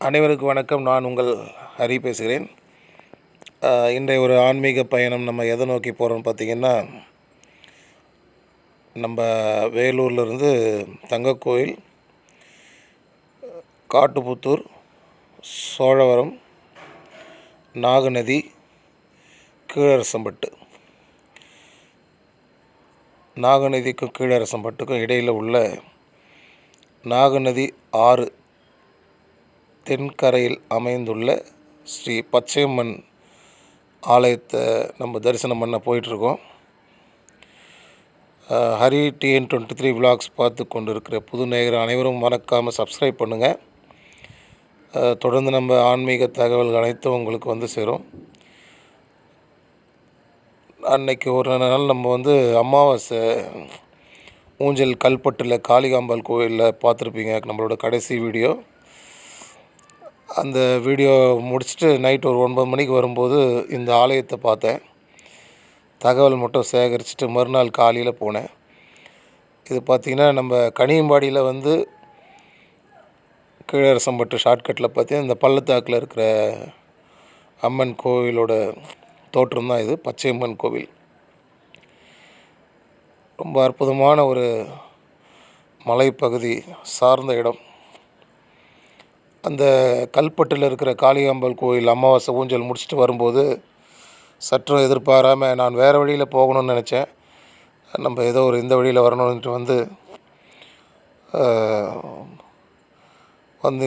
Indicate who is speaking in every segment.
Speaker 1: அனைவருக்கும் வணக்கம். நான் உங்கள் ஹரி பேசுகிறேன். இன்றைய ஒரு ஆன்மீக பயணம் நம்ம எதை நோக்கி போகிறோம்னு பார்த்திங்கன்னா, நம்ம வேலூர்லேருந்து தங்கக்கோயில், காட்டுப்புத்தூர், சோழவரம், நாகநதி, கீழரசம்பட்டு. நாகநதிக்கும் கீழரசம்பட்டுக்கும் இடையில் உள்ள நாகநதி ஆறு தென்கரையில் அமைந்துள்ள ஸ்ரீ பச்சையம்மன் ஆலயத்தை நம்ம தரிசனம் பண்ண போயிட்டுருக்கோம். ஹரி TN23 விலாக்ஸ் பார்த்து கொண்டு இருக்கிற புது நேயர் அனைவரும் மறக்காமல் சப்ஸ்கிரைப் பண்ணுங்கள். தொடர்ந்து நம்ம ஆன்மீக தகவல்கள் அனைத்தும் உங்களுக்கு வந்து சேரும். அன்னைக்கு ஒரு நாள் நம்ம அமாவாசை ஊஞ்சல் கல்பட்டில் காளிகாம்பாள் கோவிலில் பார்த்துருப்பீங்க நம்மளோட கடைசி வீடியோ. அந்த வீடியோ முடிச்சுட்டு நைட் ஒரு 9 மணிக்கு வரும்போது இந்த ஆலயத்தை பார்த்தேன். தகவல் மட்டும் சேகரிச்சுட்டு மறுநாள் காலையில் போனேன். இது பார்த்திங்கன்னா நம்ம கனியம்பாடியில் கீழரசம்பட்டு ஷார்ட்கட்டில் பார்த்தீங்கன்னா இந்த பள்ளத்தாக்கில் இருக்கிற அம்மன் கோவிலோட தோற்றம் தான் இது. பச்சையம்மன் கோவில் ரொம்ப அற்புதமான ஒரு மலைப்பகுதி சார்ந்த இடம். அந்த கல்பட்டில் இருக்கிற காளிகாம்பாள் கோயில் அமாவாசை ஊஞ்சல் முடிச்சுட்டு வரும்போது சற்றும் எதிர்பாராமல் நான் வேறு வழியில் போகணும்னு நினச்சேன். நம்ம ஏதோ ஒரு இந்த வழியில் வரணுன்ட்டு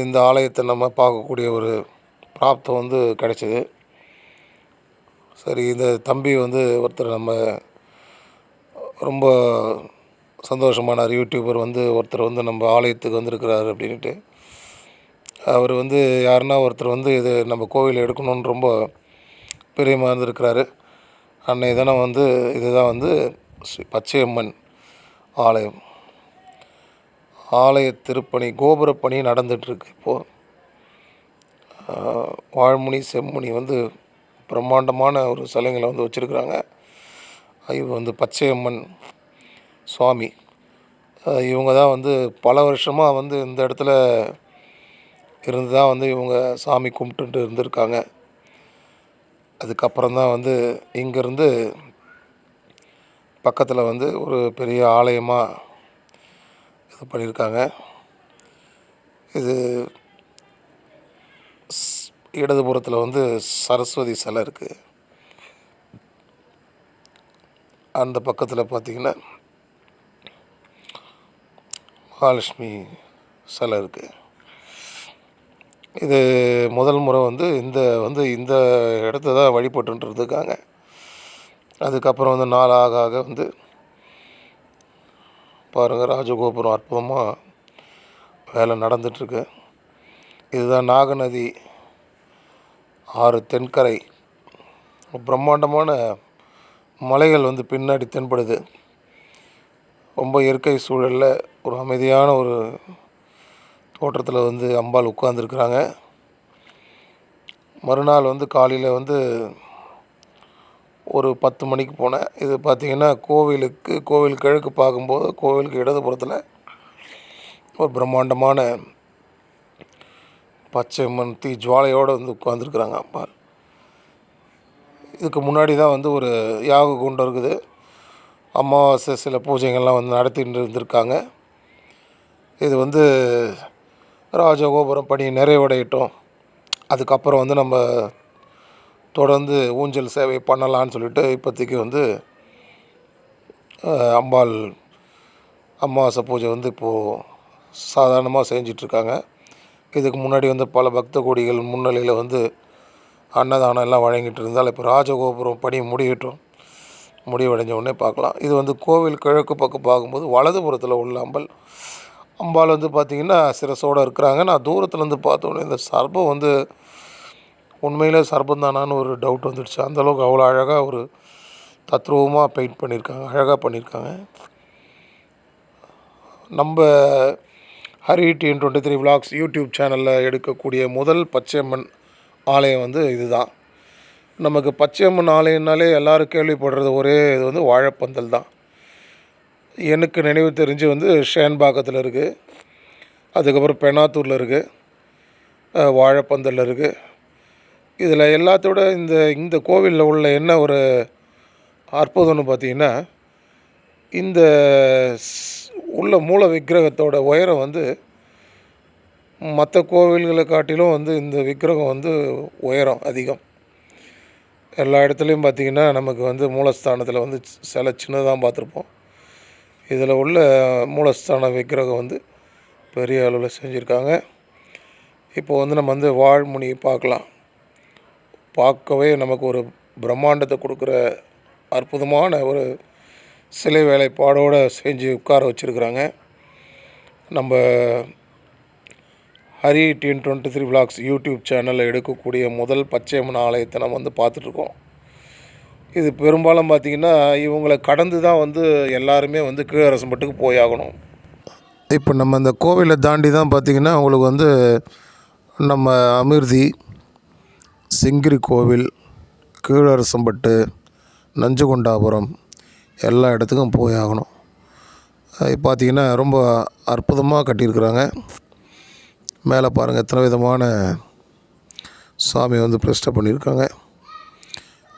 Speaker 1: இந்த ஆலயத்தை நம்ம பார்க்கக்கூடிய ஒரு பிராப்தம் கிடைச்சிது. சரி, இந்த தம்பி ஒருத்தர் நம்ம ரொம்ப சந்தோஷமான யூடியூபர் ஒருத்தர் நம்ம ஆலயத்துக்கு வந்திருக்கிறாரு அப்படின்ட்டு. அவர் யாருன்னா ஒருத்தர் இது நம்ம கோவில் எடுக்கணுன்னு ரொம்ப பிரியமாக இருந்திருக்கிறாரு. அன்னைய தினம் இதுதான் ஸ்ரீ பச்சையம்மன் ஆலயம். ஆலய திருப்பணி கோபுரப்பணி நடந்துகிட்ருக்கு. இப்போது வாழ்முனி செம்முனி பிரம்மாண்டமான ஒரு சிலைங்களை வச்சுருக்குறாங்க. இது பச்சையம்மன் சுவாமி. இவங்க தான் பல வருஷமாக இந்த இடத்துல இருந்து தான் இவங்க சாமி கும்பிட்டுட்டு இருந்திருக்காங்க. அதுக்கப்புறம் தான் இங்கேருந்து பக்கத்தில் ஒரு பெரிய ஆலயமாக இது பண்ணியிருக்காங்க. இது இடதுபுறத்தில் சரஸ்வதி சிலை இருக்குது. அந்த பக்கத்தில் பார்த்திங்கன்னா மகாலட்சுமி சிலை இருக்குது. இது முதல் முறை இந்த இந்த இடத்த தான் வழிபட்டுருக்காங்க. அதுக்கப்புறம் நாள் ஆக ஆக பாருங்கள், ராஜகோபுரம் அற்புதமாக வேலை நடந்துகிட்ருக்கு. இதுதான் நாகநதி ஆறு தென்கரை. பிரம்மாண்டமான மலைகள் பின்னாடி தென்படுது. ரொம்ப இயற்கை சூழலில் ஒரு அமைதியான ஒரு தோற்றத்தில் அம்பாள் உட்கார்ந்துருக்குறாங்க. மறுநாள் காலையில் ஒரு 10 மணிக்கு போனேன். இது பார்த்திங்கன்னா கோவில் கிழக்கு பார்க்கும்போது கோவிலுக்கு இடதுபுறத்தில் ஒரு பிரம்மாண்டமான பச்சையம்மன் ஜுவாலையோடு உட்காந்துருக்குறாங்க அம்பாள். இதுக்கு முன்னாடி தான் ஒரு யாக குண்டம் இருக்குது. அமாவாசை சில பூஜைகள்லாம் நடத்திட்டு இருந்திருக்காங்க. இது ராஜகோபுரம் பணி நிறைவடையட்டும், அதுக்கப்புறம் நம்ம தொடர்ந்து ஊஞ்சல் சேவை பண்ணலான்னு சொல்லிட்டு இப்போதைக்கு அம்பாள் அமாவாசை பூஜை இப்போது சாதாரணமாக செஞ்சிட்ருக்காங்க. இதுக்கு முன்னாடி பல பக்த கோடிகள் முன்னிலையில் அன்னதானம் எல்லாம் வழங்கிட்டு இருந்தால் இப்போ ராஜகோபுரம் பணி முடிவடைஞ்ச உடனே பார்க்கலாம். இது கோவில் கிழக்கு பக்கம் பார்க்கும்போது வலதுபுறத்தில் உள்ள அம்பாள் பார்த்திங்கன்னா சிரசோடு இருக்கிறாங்க. நான் தூரத்துலேருந்து பார்த்தோன்னே இந்த சர்ப்பம் உண்மையிலே சர்ப்பம் தானான்னு ஒரு டவுட் வந்துடுச்சு. அந்தளவுக்கு அவ்வளோ அழகாக ஒரு தத்ரூபமாக பெயிண்ட் பண்ணியிருக்காங்க, அழகாக பண்ணியிருக்காங்க. நம்ம ஹரி TN23 விலாக்ஸ் யூடியூப் சேனலில் எடுக்கக்கூடிய முதல் பச்சையம்மன் ஆலயம் இதுதான். நமக்கு பச்சையம்மன் ஆலயம்னாலே எல்லோரும் கேள்விப்படுறது ஒரே இது வாழைப்பந்தல் தான். எனக்கு நினைவு தெரிஞ்சு ஷேன்பாக்கத்தில் இருக்குது, அதுக்கப்புறம் பெனாத்தூரில் இருக்குது, வாழைப்பந்தல் இருக்குது. இதில் எல்லாத்தோட இந்த இந்த கோவிலில் உள்ள என்ன ஒரு அற்புதம்னு பார்த்திங்கன்னா, இந்த உள்ள மூல விக்கிரகத்தோட உயரம் வந்து மற்ற கோவில்களை காட்டிலும் வந்து இந்த விக்கிரகம் வந்து உயரம் அதிகம். எல்லா இடத்துலையும் பார்த்திங்கன்னா நமக்கு வந்து மூலஸ்தானத்தில் வந்து சிலை சின்னதாக பார்த்துருப்போம். இதில் உள்ள மூலஸ்தான விக்கிரகம் வந்து பெரிய அளவில் செஞ்சுருக்காங்க. இப்போ வந்து நம்ம வந்து வாழ்முனி பார்க்கலாம். பார்க்கவே நமக்கு ஒரு பிரம்மாண்டத்தை கொடுக்குற அற்புதமான ஒரு சிலை வேலைப்பாடோடு செஞ்சு உட்கார வச்சுருக்குறாங்க. நம்ம ஹரி டீன் 23 விலாக்ஸ் யூடியூப் சேனலில் எடுக்கக்கூடிய முதல் பச்சையம்மன் ஆலயத்தை நம்ம வந்து பார்த்துட்ருக்கோம். இது பெரும்பாலும் பார்த்திங்கன்னா இவங்களை கடந்து தான் வந்து எல்லாருமே வந்து கீழரசம்பட்டுக்கு போயாகணும். இப்போ நம்ம இந்த கோவிலை தாண்டி தான் பார்த்திங்கன்னா உங்களுக்கு வந்து நம்ம அமிர்தி, சிங்கிரி கோவில், கீழரசம்பட்டு, நஞ்சகொண்டாபுரம் எல்லா இடத்துக்கும் போயாகணும். பார்த்திங்கன்னா ரொம்ப அற்புதமாக கட்டியிருக்கிறாங்க. மேலே பாருங்கள் எத்தனை விதமான சாமி வந்து பிரதிஷ்டை பண்ணியிருக்காங்க.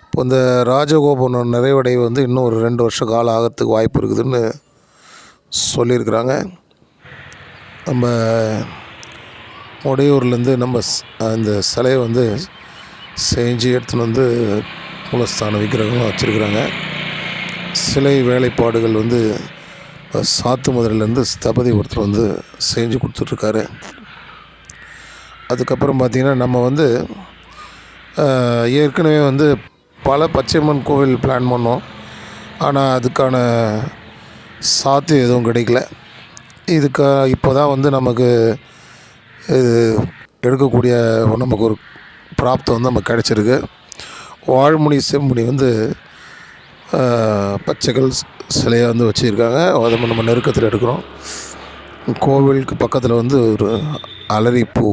Speaker 1: இப்போ இந்த ராஜகோபுரம் நிறைவடை வந்து இன்னும் ஒரு 2 வருஷ காலம் ஆகிறதுக்கு வாய்ப்பு இருக்குதுன்னு சொல்லியிருக்கிறாங்க. நம்ம உடையூர்லேருந்து நம்ம இந்த சிலையை வந்து செஞ்சு எடுத்துன்னு வந்து மூலஸ்தான விக்கிரகமாக வச்சுருக்குறாங்க. சிலை வேலைப்பாடுகள் வந்து சாத்து மதுரையிலேருந்து ஸ்தபதி ஒருத்தர் வந்து செஞ்சு கொடுத்துட்ருக்காரு. அதுக்கப்புறம் பார்த்திங்கன்னா நம்ம வந்து ஏற்கனவே வந்து பல பச்சையம்மன் கோவில் பிளான் பண்ணோம். ஆனால் அதுக்கான சாத்தியம் எதுவும் கிடைக்கல. இப்போ தான் வந்து நமக்கு இது எடுக்கக்கூடிய நமக்கு ஒரு பிராப்தம் வந்து நமக்கு கிடச்சிருக்கு. வாழ்முனி செம்முனி வந்து பச்சைகள் சிலையை வந்து வச்சுருக்காங்க. அதை நம்ம நெருக்கத்தில் எடுக்கிறோம். கோவிலுக்கு பக்கத்தில் வந்து ஒரு அலரிப்பூ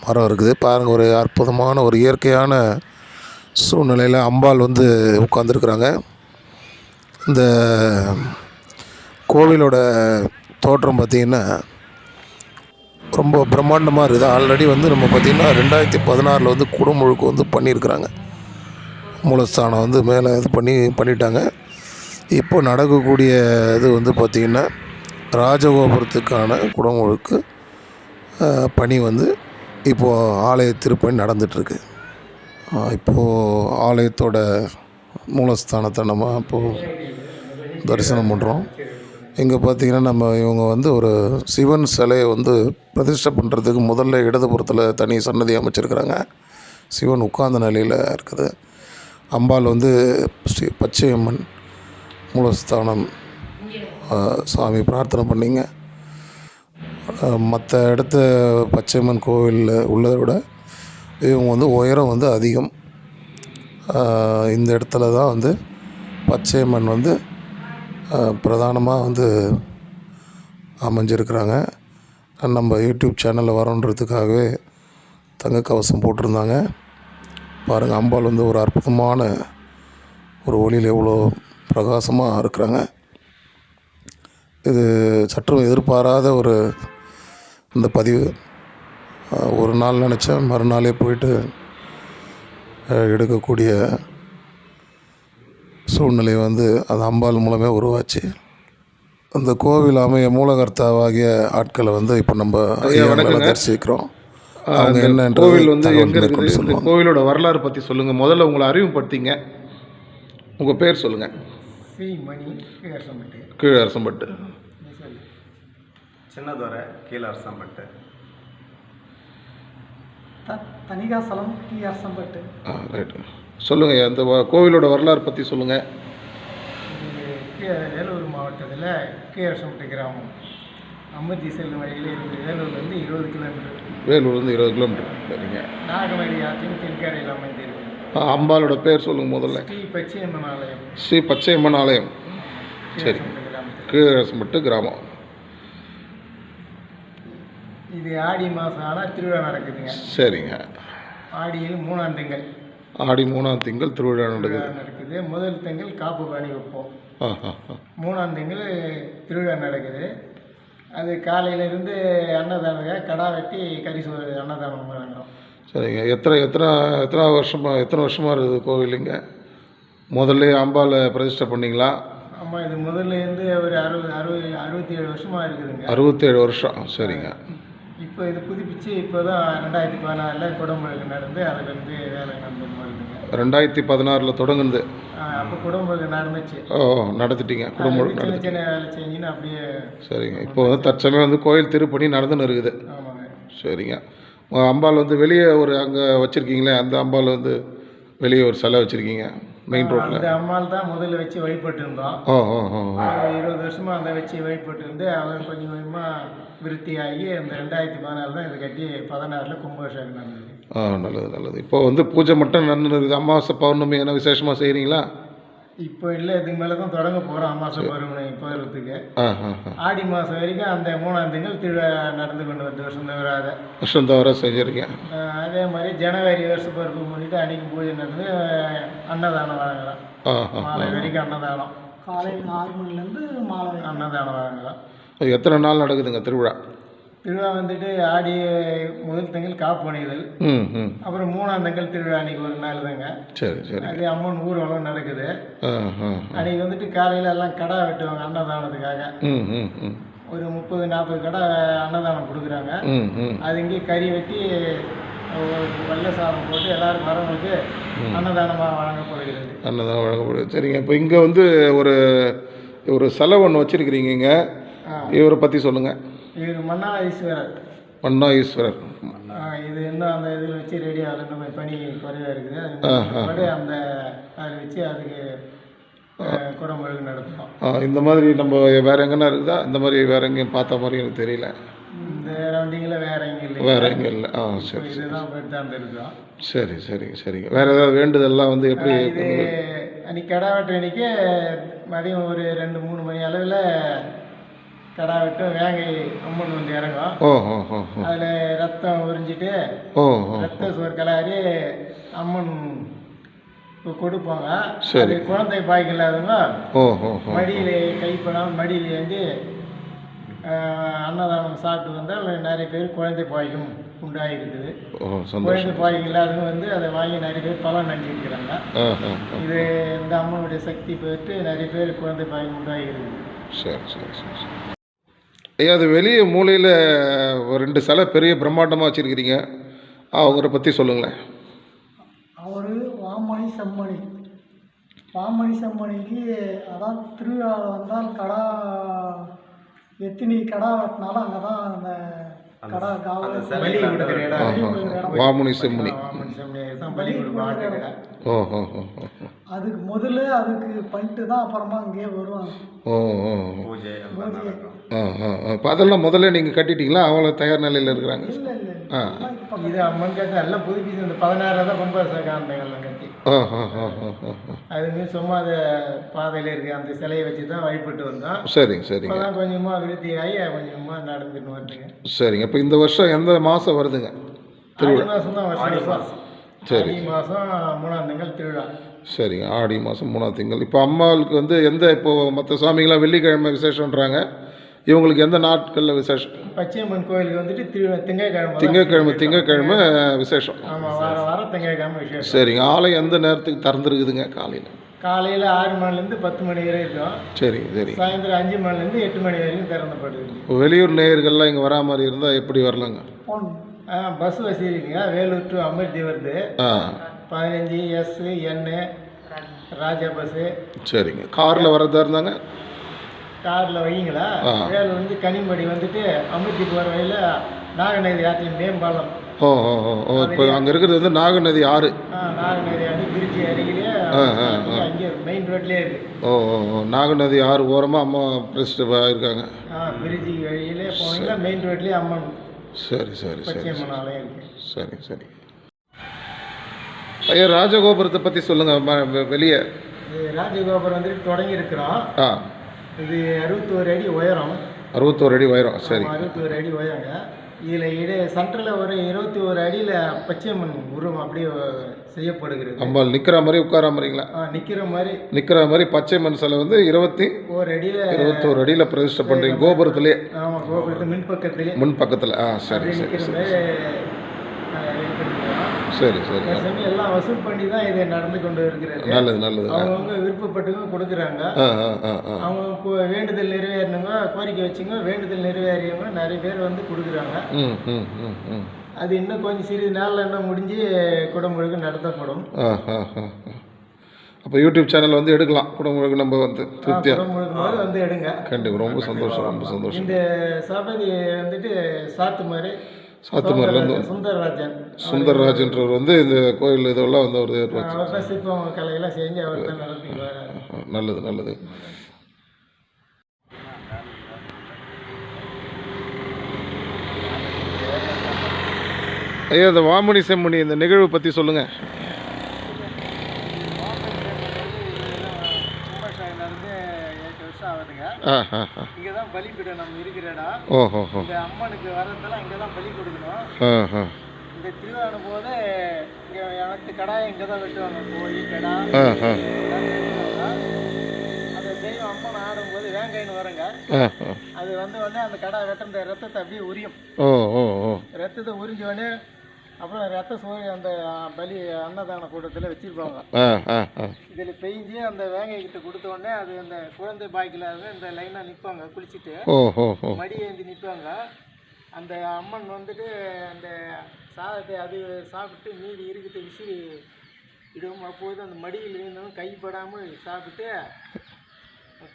Speaker 1: மரம் இருக்குது. பாருங்கள், ஒரு அற்புதமான ஒரு இயற்கையான சூழ்நிலையில் அம்பாள் வந்து உட்காந்துருக்குறாங்க. இந்த கோவிலோட தோற்றம் பார்த்திங்கன்னா ரொம்ப பிரம்மாண்டமாக இருக்குது. ஆல்ரெடி வந்து நம்ம பார்த்திங்கன்னா 2016 வந்து குடமுழுக்கு வந்து பண்ணியிருக்கிறாங்க. மூலஸ்தானம் வந்து மேலே இது பண்ணிட்டாங்க. இப்போ நடக்கக்கூடிய இது வந்து பார்த்திங்கன்னா ராஜகோபுரத்துக்கான குடமுழுக்கு பணி வந்து இப்போது ஆலய திருப்பணி நடந்துகிட்ருக்கு. இப்போது ஆலயத்தோட மூலஸ்தானத்தை நம்ம இப்போது தரிசனம் பண்ணுறோம். இங்கே பார்த்திங்கன்னா இவங்க வந்து ஒரு சிவன் சிலையை வந்து பிரதிஷ்டை பண்ணுறதுக்கு முதல்ல இடதுபுறத்தில் தனி சன்னதி அமைச்சிருக்கிறாங்க. சிவன் உட்கார்ந்த நிலையில் இருக்குது. அம்பாள் வந்து ஸ்ரீ பச்சையம்மன் மூலஸ்தானம் சாமி பிரார்த்தனை பண்ணிங்க. மற்ற இடத்த பச்சையம்மன் கோவிலில் உள்ளதை விட இவங்க வந்து உயரம் வந்து அதிகம். இந்த இடத்துல தான் வந்து பச்சையம்மன் வந்து பிரதானமாக வந்து அமைஞ்சிருக்கிறாங்க. நம்ம யூடியூப் சேனலில் வரோன்றதுக்காகவே தங்க கவசம் போட்டிருந்தாங்க. பாருங்கள், அம்பாள் வந்து ஒரு அற்புதமான ஒரு ஒளியில் எவ்வளோ பிரகாசமாக இருக்கிறாங்க. இது சற்றும் எதிர்பாராத ஒரு இந்த பதிவு. ஒரு நாள் நினச்சேன், மறுநாளே போயிட்டு எடுக்கக்கூடிய சூழ்நிலை வந்து அது அம்பாள் மூலமே உருவாச்சு. அந்த கோவில் அமைய மூலகர்த்தாவாகிய ஆட்களை வந்து இப்போ நம்ம தரிசிக்கிறோம். அவங்க என்ன
Speaker 2: கோவில் வந்து எங்கே இருக்குது, இந்த கோவிலோட வரலாறு பற்றி சொல்லுங்கள். முதல்ல உங்களை அறிமுகப்படுத்திங்க. உங்கள் பேர் சொல்லுங்கள்.
Speaker 3: சி மணி, கீழரசம்பட்டு.
Speaker 2: கீழரசம்பட்டு.
Speaker 4: சின்னதுரை, கீழரசம்பட்டு.
Speaker 3: தணிகாசலம், கீழரசம்பட்டு.
Speaker 2: ரைட்டு. சொல்லுங்கள், அந்த கோவிலோட வரலாறு பற்றி சொல்லுங்கள்.
Speaker 3: வேலூர் மாவட்டத்தில் கீழரசம்பட்டு கிராமம். அமிர்தி செல்லும் வழியில் இருக்குது. வேலூர்லேருந்து 20 கிலோமீட்டர்.
Speaker 2: வேலூர்லேருந்து 20 கிலோமீட்டர். சரிங்க.
Speaker 3: நாகமணி ஆற்றின் தென்கரையில் அமைந்திருக்கு.
Speaker 2: அம்பாளோட பேர் சொல்லுங்கள் முதல்ல.
Speaker 3: ஸ்ரீ பச்சையம்மன் ஆலயம்.
Speaker 2: ஸ்ரீ பச்சையம்மன் ஆலயம். சரி, கீழரசம்பட்டு கிராமம்.
Speaker 3: இது ஆடி மாதம் ஆனால் திருவிழா நடக்குதுங்க.
Speaker 2: சரிங்க.
Speaker 3: ஆடியில் 3ஆம் திங்கள்.
Speaker 2: ஆடி 3ஆம் திங்கள் திருவிழா நடக்குது.
Speaker 3: முதல் திங்கள் காப்பு பாணி வைப்போம். 3ஆம் திங்கள் திருவிழா நடக்குது. அது காலையிலேருந்து அன்னதானங்க கடா வெட்டி கறி சோறு அன்னதானம் வழங்குறோம்.
Speaker 2: சரிங்க. எத்தனை வருஷமாக இருக்குது கோவிலுங்க? முதல்ல அம்பாவை பிரதிஷ்டை பண்ணிங்களா?
Speaker 3: ஆமாம், இது முதல்லேருந்து ஒரு 67 வருஷமாக இருக்குதுங்க.
Speaker 2: 67 வருஷம். சரிங்க.
Speaker 3: இப்போ இது புதுப்பிச்சு இப்போ தான் 2014 குடமுழுக்கு நடந்து அதுலேருந்து வேலை நடந்துட்டு வருதுங்க.
Speaker 2: 2016 தொடங்குது.
Speaker 3: அப்போ குடமுழுக்கு நடந்துச்சு.
Speaker 2: நடத்திட்டீங்க குடமுழுக்கு
Speaker 3: சின்ன
Speaker 2: நடத்தி.
Speaker 3: சின்ன வேலை செஞ்சுன்னு அப்படியே.
Speaker 2: சரிங்க. இப்போ வந்து தற்சமயம் கோயில் திருப்பணி நடந்துன்னு இருக்குது.
Speaker 3: ஆமாங்க.
Speaker 2: சரிங்க. அம்பாள் வெளியே அங்கே வச்சுருக்கீங்களே, அந்த அம்பாள் வெளியே ஒரு சிலை வச்சுருக்கீங்க மெயின் ரோட்டில்.
Speaker 3: அந்த அம்மாள் தான் முதல்ல வச்சு வழிபட்டு இருந்தோம். 20 வருஷமாக அதை வச்சு வழிபட்டு இருந்து அவர் கொஞ்சம் கொஞ்சமாக விருத்தியாகி அந்த 2014 தான் இது கட்டி 16 கும்பாபிஷேகம் நடந்தது.
Speaker 2: நல்லது. இப்போ பூஜை மட்டும் நடந்துன்னு இருக்குது. அமாவாசை பௌர்ணமி என்ன விசேஷமாக செய்கிறீங்களா?
Speaker 3: இப்போ இல்லை, இதுக்கு மேலே தான் தொடங்க போகிறோம் அமாவாசை பௌர்ணமி போகிறதுக்கு. ஆடி மாதம் வரைக்கும் அந்த 3ஆம் திங்கள் திருவிழா நடந்து கொண்டு வருது வருஷம் தவிர
Speaker 2: செஞ்சுருக்கேன்.
Speaker 3: அதே மாதிரி ஜனவரி வருஷ பிறப்பு முன்னிட்டு அன்றைக்கி பூஜை நடந்து அன்னதானம் வழங்கலாம். மாலை வரைக்கும் அன்னதானம். காலையில் 6 மணிலேருந்து மாலை அன்னதானம் வழங்கலாம்.
Speaker 2: எத்தனை நாள் நடக்குதுங்க திருவிழா?
Speaker 3: திருவிழா ஆடி முதல் திங்கள் காப்பு அணிதல். அப்புறம் 3ஆம் திங்கள் திருவிழா அன்றைக்கி ஒரு நாள் தாங்க.
Speaker 2: சரி.
Speaker 3: அது அம்மன் ஊர்வலம் நடக்குது. அன்றைக்கி காலையில் எல்லாம் கடா வெட்டுவாங்க அன்னதானத்துக்காக. ஒரு 30-40 கடை அன்னதானம் கொடுக்குறாங்க. அது இங்கே கறி வெட்டி வெள்ளை சாதம் போட்டு எல்லாருக்கும் வரவங்களுக்கு அன்னதானமாக வழங்கப்படுகிறது.
Speaker 2: சரிங்க. இப்போ இங்கே ஒரு சிலை ஒன்று வச்சுருக்கிறீங்க. இவரை பற்றி சொல்லுங்கள்.
Speaker 3: இவர் மன்னா
Speaker 2: ஈஸ்வரர்.
Speaker 3: இது இன்னும் அந்த இதில் வச்சு ரெடி ஆகல, பனி குறைவாக இருக்குது. அந்த அதில் வச்சு அதுக்கு குடமுழுக்கு நடத்தும்.
Speaker 2: இந்த மாதிரி நம்ம வேறு எங்கன்னா இருக்குதா? இந்த மாதிரி வேறு எங்கேயும் பார்த்த மாதிரி எனக்கு தெரியல.
Speaker 3: இந்த ரவுண்டிங்கில் வேறு எங்கே இல்லை.
Speaker 2: சரி.
Speaker 3: இதுதான் போயிட்டு தான் இருக்கிறோம்.
Speaker 2: சரிங்க. வேறு ஏதாவது வேண்டுதல்லாம் எப்படி?
Speaker 3: இது அன்றைக்கி கடா வெட்டு அன்றைக்கி மதியம் ஒரு 2-3 மணி அளவில் கடா வெட்டு வேங்கை அம்மன் இறங்கும். அதில் ரத்தம் உறிஞ்சிட்டு ரத்த சோறு கலாரி அம்மன் கொடுப்பாங்க. சரி. குழந்தை பாய்க்கு இல்லாதவங்க மடியில் கைப்படாமல் மடியில் அன்னதானம் சாப்பிட்டு வந்தால் நிறைய பேர் குழந்தை பாய்க்கும் உண்டாகிருக்குது. குழந்தை பாய்க்கு இல்லாதவங்க அதை வாங்கி நிறைய பேர் பலன் நஞ்சிருக்கிறாங்க. இது இந்த அம்மனுடைய சக்தி பெற்று நிறைய பேர் குழந்தை பாய்க்கு உண்டாகிருக்குது.
Speaker 2: சரி. ஐயா, அது வெளியே மூலையில் ஒரு 2 சிலை பெரிய பிரம்மாண்டமாக வச்சுருக்கிறீங்க. அவங்கள பற்றி சொல்லுங்களேன்.
Speaker 5: அவர் வாமணி செம்மணிக்கு அதான் திருவிழாவில் வந்தால் கடா எத்தனை கடா வெட்டினாலும் அங்கே தான் அந்த கடா
Speaker 2: வாமணி செம்மணி.
Speaker 5: அதுக்கு முதல்ல அதுக்கு பண்ணிட்டு தான் அப்புறமா அங்கேயே வருவாங்க.
Speaker 2: இப்போ அதெல்லாம் முதல்ல நீங்கள் கட்டிட்டீங்களா? அவங்கள தயார் நிலையில் இருக்கிறாங்க.
Speaker 3: இது அம்மன் கட்டி எல்லாம் புதுப்பிச்சு இந்த 16 தான் கும்பாபிஷேகம் கட்டி. அதுமே சும்மா அதை பாதையில் இருக்குது அந்த சிலையை வச்சு தான் வழிபட்டு வந்தோம்.
Speaker 2: சரிங்க.
Speaker 3: கொஞ்சமாக விருத்தியாகி கொஞ்சமாக நடந்துட்டு வருதுங்க.
Speaker 2: சரிங்க. இப்போ இந்த வருஷம் எந்த மாதம் வருதுங்க திருவிழா?
Speaker 3: மாதம் தான் வருஷம்.
Speaker 2: சரி.
Speaker 3: மாதம் 3ஆம் திங்கள் திருவிழா.
Speaker 2: சரிங்க. ஆடி மாதம் 3ஆம் திங்கள். இப்போ அம்மாவுக்கு இப்போது மற்ற சாமிங்களாம் வெள்ளிக்கிழமை விசேஷன்றாங்க. இவங்களுக்கு எந்த நாட்களில் விசேஷம்?
Speaker 3: பச்சையம்மன் கோயிலுக்கு
Speaker 2: திங்கக்கிழமை விசேஷம்.
Speaker 3: ஆமாம், வாரம் திங்கக்கிழமை விசேஷம்.
Speaker 2: சரிங்க. ஆலயம் எந்த நேரத்துக்கு திறந்துருக்குதுங்க?
Speaker 3: காலையில் 6 மணிலேருந்து 10 மணி வரை இருக்கும்.
Speaker 2: சரி.
Speaker 3: சாயந்தரம் 5 மணிலேருந்து 8 மணி வரைக்கும் திறந்தப்படுது.
Speaker 2: வெளியூர் நேயர்கள்லாம் இங்கே வரா மாதிரி இருந்தால் எப்படி வரலாங்க?
Speaker 3: பஸ் வசதி இருக்குங்க. வேலூர் டு அமிர்தி வருது. 15 SN ராஜா பஸ்ஸு.
Speaker 2: சரிங்க. காரில் வரதா இருந்தாங்க?
Speaker 3: காரில் வைங்களா? வேலூர் கனிமடி அமிர்தி போகிற வழியில் நாகநதி ஆற்றின் மேம்பாலம்.
Speaker 2: இப்போ அங்கே இருக்கிறது நாகநதி ஆறு.
Speaker 3: நாகநதி ஆறு திருச்சி அருகிலே அங்கே மெயின் ரோட்லேயே இருக்குது.
Speaker 2: நாகநதி ஆறு ஓரமாக அம்மா பிரசிடப் ஆகிருக்காங்க.
Speaker 3: திருச்சி வழியிலே போனீங்கன்னா மெயின் ரோட்லேயே அம்மன்.
Speaker 2: சரி.
Speaker 3: பச்சையம்மன் ஆலயம் இருக்குது.
Speaker 2: சரி. ஐயா, ராஜகோபுரத்தை பற்றி சொல்லுங்கள். வெளியே
Speaker 3: ராஜகோபுரம் தொடங்கி இருக்கிறோம். இது 61 அடி உயரம்.
Speaker 2: 61 அடி உயரம். சரி.
Speaker 3: 61 அடி உயரங்க. இதில் சென்டரில் ஒரு 21 அடியில் பச்சையம்மன் உருவம் அப்படியே செய்யப்படுகிறது.
Speaker 2: அம்பாள் நிற்கிற மாதிரி உட்கார மாதிரிங்களா? நிற்கிற மாதிரி பச்சை மண் சிலை வந்து 21 அடியில் பிரதிஷ்டை பண்ணுறீங்க கோபுரத்துலேயே?
Speaker 3: ஆமாம், கோபுரத்து
Speaker 2: முன் பக்கத்தில். சரி சரி சரி சரி சரி
Speaker 3: எல்லாம் வசூல் பண்ணி தான் இது நடந்து கொண்டு இருக்கிறது.
Speaker 2: நல்லது நல்லது.
Speaker 3: அவங்க விருப்பப்பட்டுங்க கொடுக்குறாங்க. அவங்க வேண்டுதல் நிறைவேறினவங்க, கோரிக்கை வச்சுங்க வேண்டுதல் நிறைவேறியவங்க நிறைய பேர் வந்து கொடுக்குறாங்க. அது இன்னும் கொஞ்சம் சிறிது நாளில் இன்னும் முடிஞ்சு குடமுழுக்கு நடத்தப்படும்.
Speaker 2: அப்போ யூடியூப் சேனல் வந்து எடுக்கலாம் குடமுழுக்கு நம்ம வந்து திருப்தியாக
Speaker 3: குடமுழுக்கு வந்து எடுங்க.
Speaker 2: கண்டிப்பாக ரொம்ப சந்தோஷம் ரொம்ப சந்தோஷம்.
Speaker 3: இந்த சபதி வந்துட்டு
Speaker 2: சாத்துமரிலேருந்து சுந்தரராஜன்றவர் வந்து இந்த கோயில் இதெல்லாம் வந்து அவர்
Speaker 3: சிற்பம் கலையெல்லாம் செஞ்சு அவர் தான் நடத்திக்குவார்.
Speaker 2: நல்லது நல்லது. ஐயா, இந்த வாமணி செம்மணி இந்த நிகழ்வு பற்றி சொல்லுங்கள்.
Speaker 3: இங்கே தான் பலிபீடம் நம்ம இருக்கிற இடம். இந்த அம்மனுக்கு வரதெல்லாம் இங்கே தான் பலி கொடுக்கணும். இந்த திருவாணும் போது இங்கே எனக்கு கடாயை இங்கே தான் வெட்டுவாங்க. கோழி கடா அந்த தெய்வம் அம்மன் ஆடும்போது வேங்கைன்னு வருங்க. அது வந்து உடனே அந்த கடா வெட்டுற ரத்தத்தை அப்படியே உரியும். ரத்தத்தை உறிஞ்ச உடனே அப்புறம் ரத்த சோறு அந்த பலி அன்னதான கூட்டத்தில் வச்சிருப்பாங்க. இதில் பெய்ஞ்சு அந்த வேங்கை கிட்ட கொடுத்த உடனே அது அந்த குழந்தை பாய்க்கில் இந்த லைனாக நிற்பாங்க குளிச்சுட்டு மடி ஏந்தி நிற்பாங்க. அந்த அம்மன் வந்துட்டு அந்த சாதத்தை அது சாப்பிட்டு மீதி இருக்கிறது விசிறி இடும். அப்போது அந்த மடியில் இருந்தவங்க கைப்படாமல் சாப்பிட்டு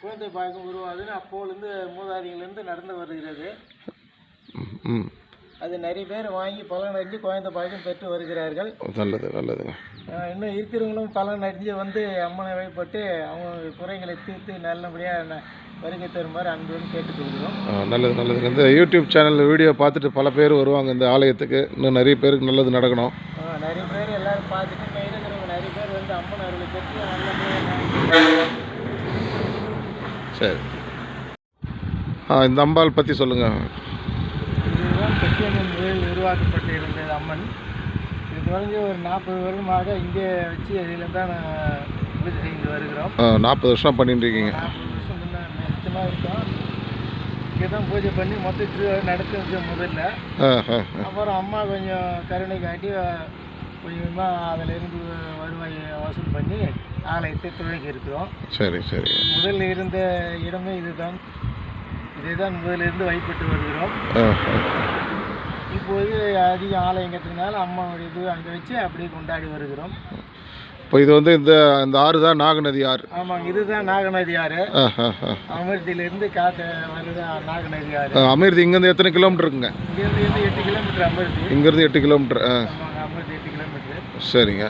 Speaker 3: குழந்தை பாய்க்கும் உருவாகுதுன்னு அப்போலேருந்து மூதாதிகள்லேருந்து நடந்து வருகிறது. அது நிறைய பேர் வாங்கி பலன் அடைஞ்சு குழந்தை பாய்க்கும் பெற்று வருகிறார்கள்.
Speaker 2: நல்லது நல்லதுங்க.
Speaker 3: இன்னும் இருக்கிறவங்களும் பலன் அடைஞ்சு வந்து அம்மனை வழிபட்டு அவங்க குறைகளை தீர்த்து நல்லபடியாக வருகை தருமாறு அன்புடன் கேட்டுக்கொள்கிறோம்.
Speaker 2: நல்லது நல்லதுங்க. இந்த யூடியூப் சேனல் வீடியோ பார்த்துட்டு பல பேர் வருவாங்க இந்த ஆலயத்துக்கு. இன்னும் நிறைய பேருக்கு நல்லது நடக்கணும்.
Speaker 3: நிறைய பேர் எல்லோரும் பார்த்துட்டு இப்போ இருக்கிறவங்க நிறைய பேர் வந்து அம்மன் அருளை பெற்று நல்லபடியாக.
Speaker 2: சரி, இந்த அம்பாள் பற்றி சொல்லுங்கள்.
Speaker 3: இதுதான் பச்சையம்மன் முதலில் உருவாக்கப்பட்டு இருந்தது அம்மன். இது குறைஞ்ச ஒரு 40 வருடமாக இங்கே வச்சு இதில் தான் பூஜை செய்து வருகிறோம்.
Speaker 2: 40 வருஷம் பண்ணிட்டு இருக்கீங்க?
Speaker 3: 40 வருஷம் முன்னே நிச்சயமாக இருக்கோம். இங்கே தான் பூஜை பண்ணி மொத்தம் நடத்தி வச்சோம் முதல்ல. அப்புறம் அம்மா கொஞ்சம் கருணை காட்டி கொஞ்சமாக அதிலிருந்து வருவாயை வசூல் பண்ணி ஆலயத்தை துவங்கி இருக்கிறோம்.
Speaker 2: சரி சரி.
Speaker 3: முதல்ல இருந்த இடமே இதுதான் முதலிருந்து வழிபட்டு வருகிறோம். இப்போது அதிக ஆலயம் கட்டுறதுனால அம்மாவுடைய இது அங்கே வச்சு அப்படியே கொண்டாடி வருகிறோம்.
Speaker 2: இப்போ இது வந்து இந்த ஆறு தான் நாகநதி ஆறு?
Speaker 3: ஆமாங்க, இதுதான் நாகநதி ஆறு. அமிர்தியிலிருந்து காட்டு வருது நாகநதி ஆறு.
Speaker 2: அமிர்தி இங்கேருந்து எத்தனை கிலோமீட்டர் இருக்குங்க?
Speaker 3: இங்கேருந்து 8 கிலோமீட்டர் அமிர்தி.
Speaker 2: இங்கேருந்து 8 கிலோமீட்டர்.
Speaker 3: ஆமாங்க, அமிர்தி 8 கிலோமீட்டர்.
Speaker 2: சரிங்க.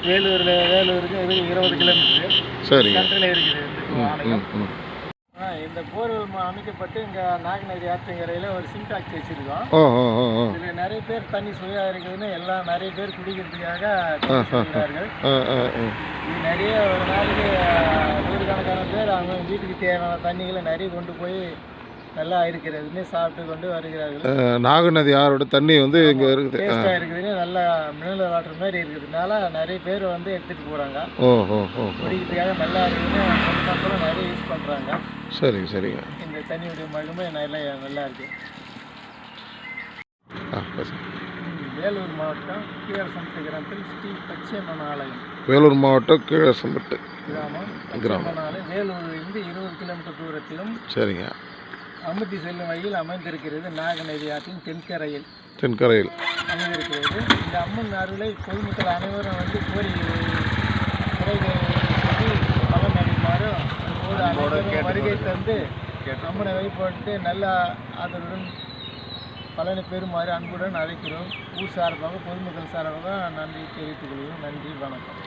Speaker 3: வேலூருக்கு 20 கிலோமீட்டர்.
Speaker 2: சரிங்க.
Speaker 3: சென்ட்ரல் இருக்குது ஆலயம். இந்த போர்வெல் அமைக்கப்பட்டு இங்கே நாகநதி ஆற்றங்கரையில் ஒரு சின்டாக்ஸ் வச்சுருக்கோம். இதில் நிறைய பேர் தண்ணி சுவையாக இருக்குதுன்னு எல்லாம் நிறைய பேர் குடிக்கிறதுக்காக சொல்கிறார்கள். இது நிறைய ஒரு நாளைக்கு 100 கணக்கான பேர் அவங்க வீட்டுக்கு தேவையான தண்ணிகளை நிறைய கொண்டு போய் நல்லா இருக்கிறதுன்னு சாப்பிட்டு கொண்டு வருகிறார்கள்.
Speaker 2: நாகநதி ஆறோட தண்ணி வந்து இங்கே இருக்குது,
Speaker 3: டேஸ்ட்டாக இருக்குதுன்னு நல்லா மினரல் வாட்டர் மாதிரி இருக்கிறதுனால நிறைய பேர் வந்து எடுத்துகிட்டு போகிறாங்க. குடிக்கிறதுக்காக நல்லா இருக்குதுன்னு மக்களும் நிறைய யூஸ் பண்ணுறாங்க.
Speaker 2: சரி சரிங்க.
Speaker 3: இந்த தண்ணியுடைய மகிமை நல்லா இருக்கு. வேலூர் மாவட்டம் கீழசம்பட்டு கிராமத்தில் ஸ்ரீ பச்சையம்மன் ஆலயம்.
Speaker 2: வேலூர் மாவட்டம் கீழசம்பட்டு
Speaker 3: கிராமம் ஆலயம் வேலூரிலிருந்து 20 கிலோமீட்டர் தூரத்திலும்.
Speaker 2: சரிங்க.
Speaker 3: அமிர்தி செல்லும் வழியில் அமைந்திருக்கிறது. நாகநதி ஆற்றின் தென்கரையில் அமைந்திருக்கிறது. இந்த அம்மன் அருளை பொதுமக்கள் அனைவரும் வந்து பலன் அடைமாறு வருகை தந்து அம்மனை வழிபட்டு நல்ல ஆதரவுடன் பலனை பெறுமாறு அன்புடன் அழைக்கிறோம். ஊர் சார்பாக பொதுமக்கள் சார்பாக நன்றி தெரிவித்துக் கொள்கிறோம். நன்றி, வணக்கம்.